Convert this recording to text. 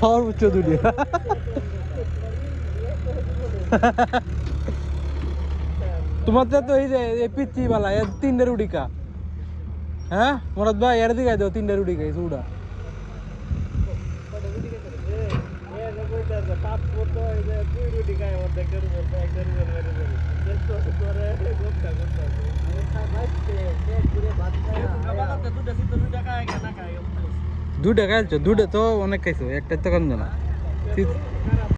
সর্বোচ্চ দুটি তোমার তো এই যে পিচ্ছি বালা এর 3টা রুটি কা হ্যাঁ মোরাদ ভাই এর দিকে দাও 3টা রুটি খাই চুড়া দুটা খাইছো দুটা তো অনেক খাইছো একটা তো কম জানা